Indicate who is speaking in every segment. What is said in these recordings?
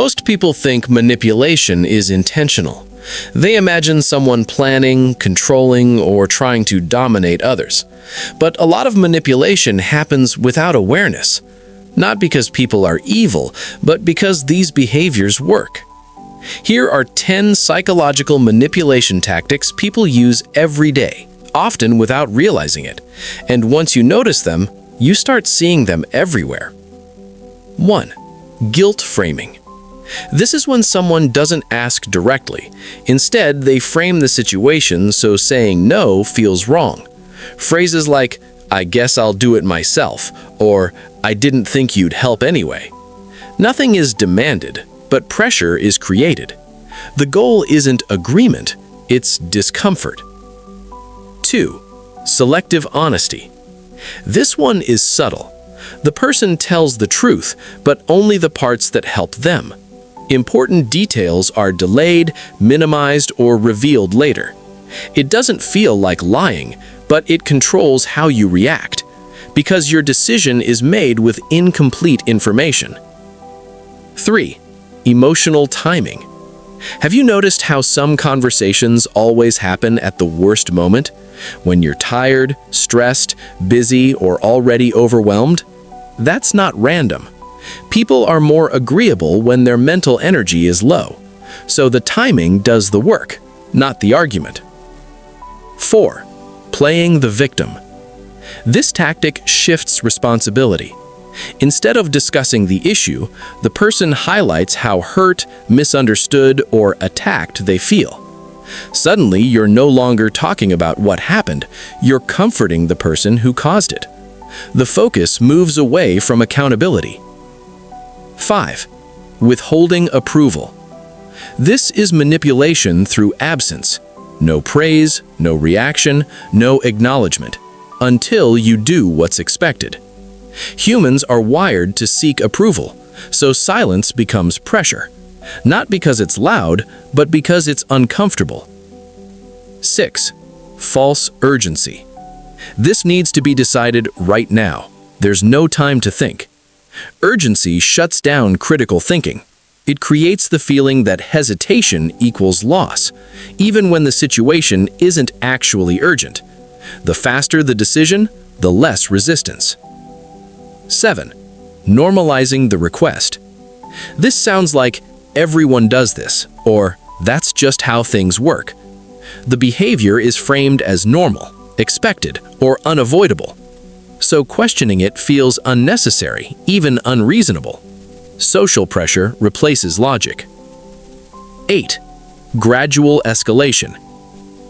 Speaker 1: Most people think manipulation is intentional. They imagine someone planning, controlling, or trying to dominate others. But a lot of manipulation happens without awareness. Not because people are evil, but because these behaviors work. Here are 10 psychological manipulation tactics people use every day, often without realizing it. And once you notice them, you start seeing them everywhere. 1. Guilt framing. This is when someone doesn't ask directly. Instead, they frame the situation so saying no feels wrong. Phrases like, "I guess I'll do it myself," or "I didn't think you'd help anyway." Nothing is demanded, but pressure is created. The goal isn't agreement, it's discomfort. 2. Selective honesty. This one is subtle. The person tells the truth, but only the parts that help them. Important details are delayed, minimized, or revealed later. It doesn't feel like lying, but it controls how you react, because your decision is made with incomplete information. 3. Emotional timing. Have you noticed how some conversations always happen at the worst moment? When you're tired, stressed, busy, or already overwhelmed? That's not random. People are more agreeable when their mental energy is low, so the timing does the work, not the argument. 4. Playing the victim. This tactic shifts responsibility. Instead of discussing the issue, the person highlights how hurt, misunderstood, or attacked they feel. Suddenly, you're no longer talking about what happened, you're comforting the person who caused it. The focus moves away from accountability. 5. Withholding approval. This is manipulation through absence. No praise, no reaction, no acknowledgement, until you do what's expected. Humans are wired to seek approval, so silence becomes pressure. Not because it's loud, but because it's uncomfortable. 6. False urgency. This needs to be decided right now. There's no time to think. Urgency shuts down critical thinking. It creates the feeling that hesitation equals loss, even when the situation isn't actually urgent. The faster the decision, the less resistance. 7. Normalizing the request. This sounds like everyone does this, or that's just how things work. The behavior is framed as normal, expected, or unavoidable. So questioning it feels unnecessary, even unreasonable. Social pressure replaces logic. 8. Gradual escalation.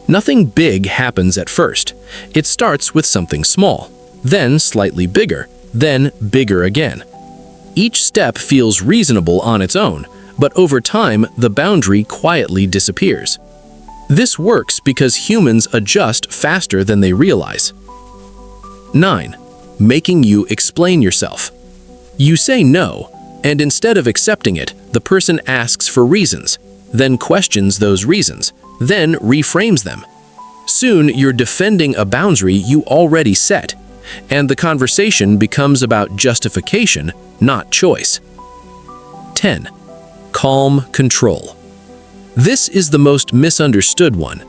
Speaker 1: Nothing big happens at first. It starts with something small, then slightly bigger, then bigger again. Each step feels reasonable on its own, but over time, the boundary quietly disappears. This works because humans adjust faster than they realize. 9. Making you explain yourself. You say no, and instead of accepting it, the person asks for reasons, then questions those reasons, then reframes them. Soon, you're defending a boundary you already set, and the conversation becomes about justification, not choice. 10. Calm control. This is the most misunderstood one.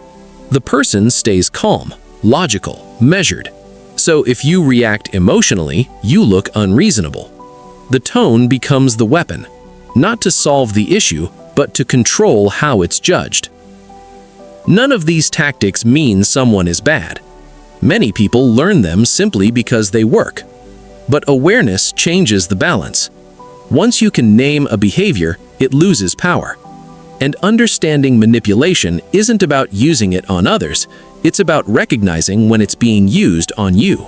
Speaker 1: The person stays calm, logical, measured. So if you react emotionally, you look unreasonable. The tone becomes the weapon, not to solve the issue, but to control how it's judged. None of these tactics mean someone is bad. Many people learn them simply because they work. But awareness changes the balance. Once you can name a behavior, it loses power. And understanding manipulation isn't about using it on others, it's about recognizing when it's being used on you.